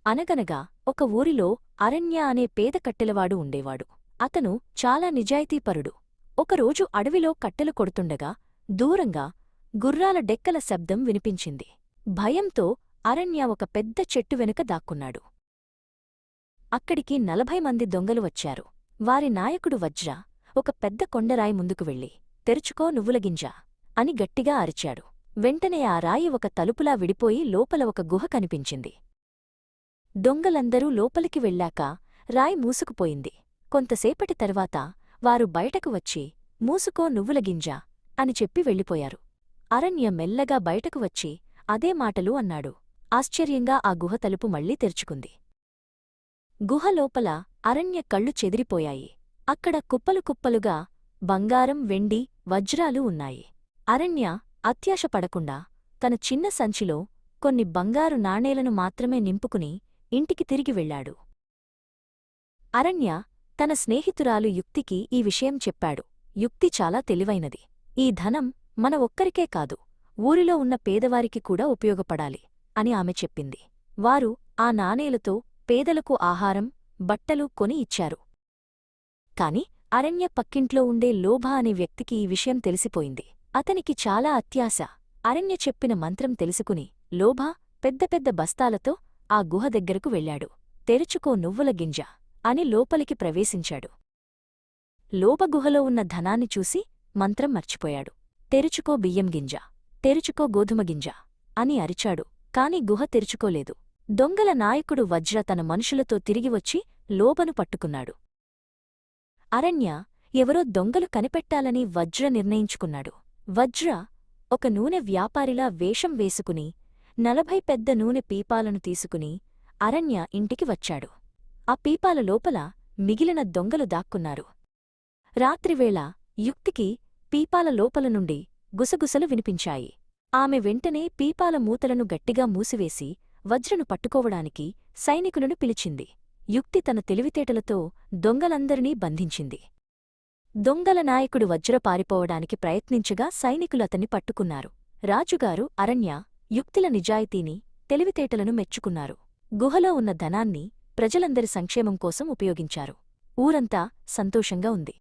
అనగనగా ఒక ఊరిలో అరణ్య అనే పేద కట్టెలవాడు ఉండేవాడు. అతను చాలా నిజాయితీపరుడు. ఒకరోజు అడవిలో కట్టెలు కొడుతుండగా దూరంగా గుర్రాల డెక్కల శబ్దం వినిపించింది. భయంతో అరణ్య ఒక పెద్ద చెట్టు వెనుక దాక్కున్నాడు. అక్కడికి 40 మంది దొంగలు వచ్చారు. వారి నాయకుడు వజ్ర ఒక పెద్ద కొండరాయి ముందుకు వెళ్ళి, తెరుచుకో నువ్వులగింజ అని గట్టిగా అరిచాడు. వెంటనే ఆ రాయి ఒక తలుపులా విడిపోయి లోపల ఒక గుహ కనిపించింది. దొంగలందరూ లోపలికి వెళ్ళాక రాయి మూసుకుపోయింది. కొంతసేపటి తర్వాత వారు బయటకు వచ్చి, మూసుకో నువ్వులగింజ అని చెప్పి వెళ్ళిపోయారు. అరణ్య మెల్లగా బయటకు వచ్చి అదే మాటలు అన్నాడు. ఆశ్చర్యంగా ఆ గుహ తలుపు మళ్లీ తెరుచుకుంది. గుహ లోపల అరణ్య కళ్ళు చెదిరిపోయాయి. అక్కడ కుప్పలు కుప్పలుగా బంగారం, వెండి, వజ్రాలు ఉన్నాయి. అరణ్య అత్యాశపడకుండా తన చిన్న సంచిలో కొన్ని బంగారు నాణేలను మాత్రమే నింపుకుని ఇంటికి తిరిగి వెళ్ళాడు. అరణ్య తన స్నేహితురాలు యుక్తికి ఈ విషయం చెప్పాడు. యుక్తి చాలా తెలివైనది. ఈ ధనం మన ఒక్కరికే కాదు, ఊరిలో ఉన్న పేదవారికి కూడా ఉపయోగపడాలి అని ఆమె చెప్పింది. వారు ఆ నాణేలతో పేదలకు ఆహారం, బట్టలు కొని ఇచ్చారు. కాని అరణ్య పక్కింట్లో ఉండే లోభ అనే వ్యక్తికి ఈ విషయం తెలిసిపోయింది. అతనికి చాలా అత్యాశ. అరణ్య చెప్పిన మంత్రం తెలుసుకుని లోభ పెద్ద పెద్ద బస్తాలతో ఆ గుహ దగ్గరకు వెళ్ళాడు. తెరుచుకో నువ్వుల గింజ అని లోపలికి ప్రవేశించాడు. లోభ గుహలో ఉన్న ధనాన్ని చూసి మంత్రం మర్చిపోయాడు. తెరుచుకో బియ్యం గింజ, తెరుచుకో గోధుమ గింజ అని అరిచాడు. కాని గుహ తెరుచుకోలేదు. దొంగల నాయకుడు వజ్ర తన మనుషులతో తిరిగివచ్చి లోబను పట్టుకున్నాడు. అరణ్య ఎవరో దొంగలు కనిపెట్టాలని వజ్ర నిర్ణయించుకున్నాడు. వజ్ర ఒక నూనె వ్యాపారిలా వేషం వేసుకుని 40 పెద్ద నూనె పీపాలను తీసుకుని అరణ్య ఇంటికి వచ్చాడు. ఆ పీపాల లోపల మిగిలిన దొంగలు దాక్కున్నారు. రాత్రివేళ యుక్తికి పీపాల లోపల నుండి గుసగుసలు వినిపించాయి. ఆమె వెంటనే పీపాల మూతలను గట్టిగా మూసివేసి వజ్రను పట్టుకోవడానికి సైనికులను పిలిచింది. యుక్తి తన తెలివితేటలతో దొంగలందరినీ బంధించింది. దొంగల నాయకుడు వజ్ర పారిపోవడానికి ప్రయత్నించగా సైనికులు అతన్ని పట్టుకున్నారు. రాజుగారు అరణ్య, యుక్తిల నిజాయితీని, తెలివితేటలను మెచ్చుకున్నారు. గుహలో ఉన్న ధనాన్ని ప్రజలందరి సంక్షేమం కోసం ఉపయోగించారు. ఊరంతా సంతోషంగా ఉంది.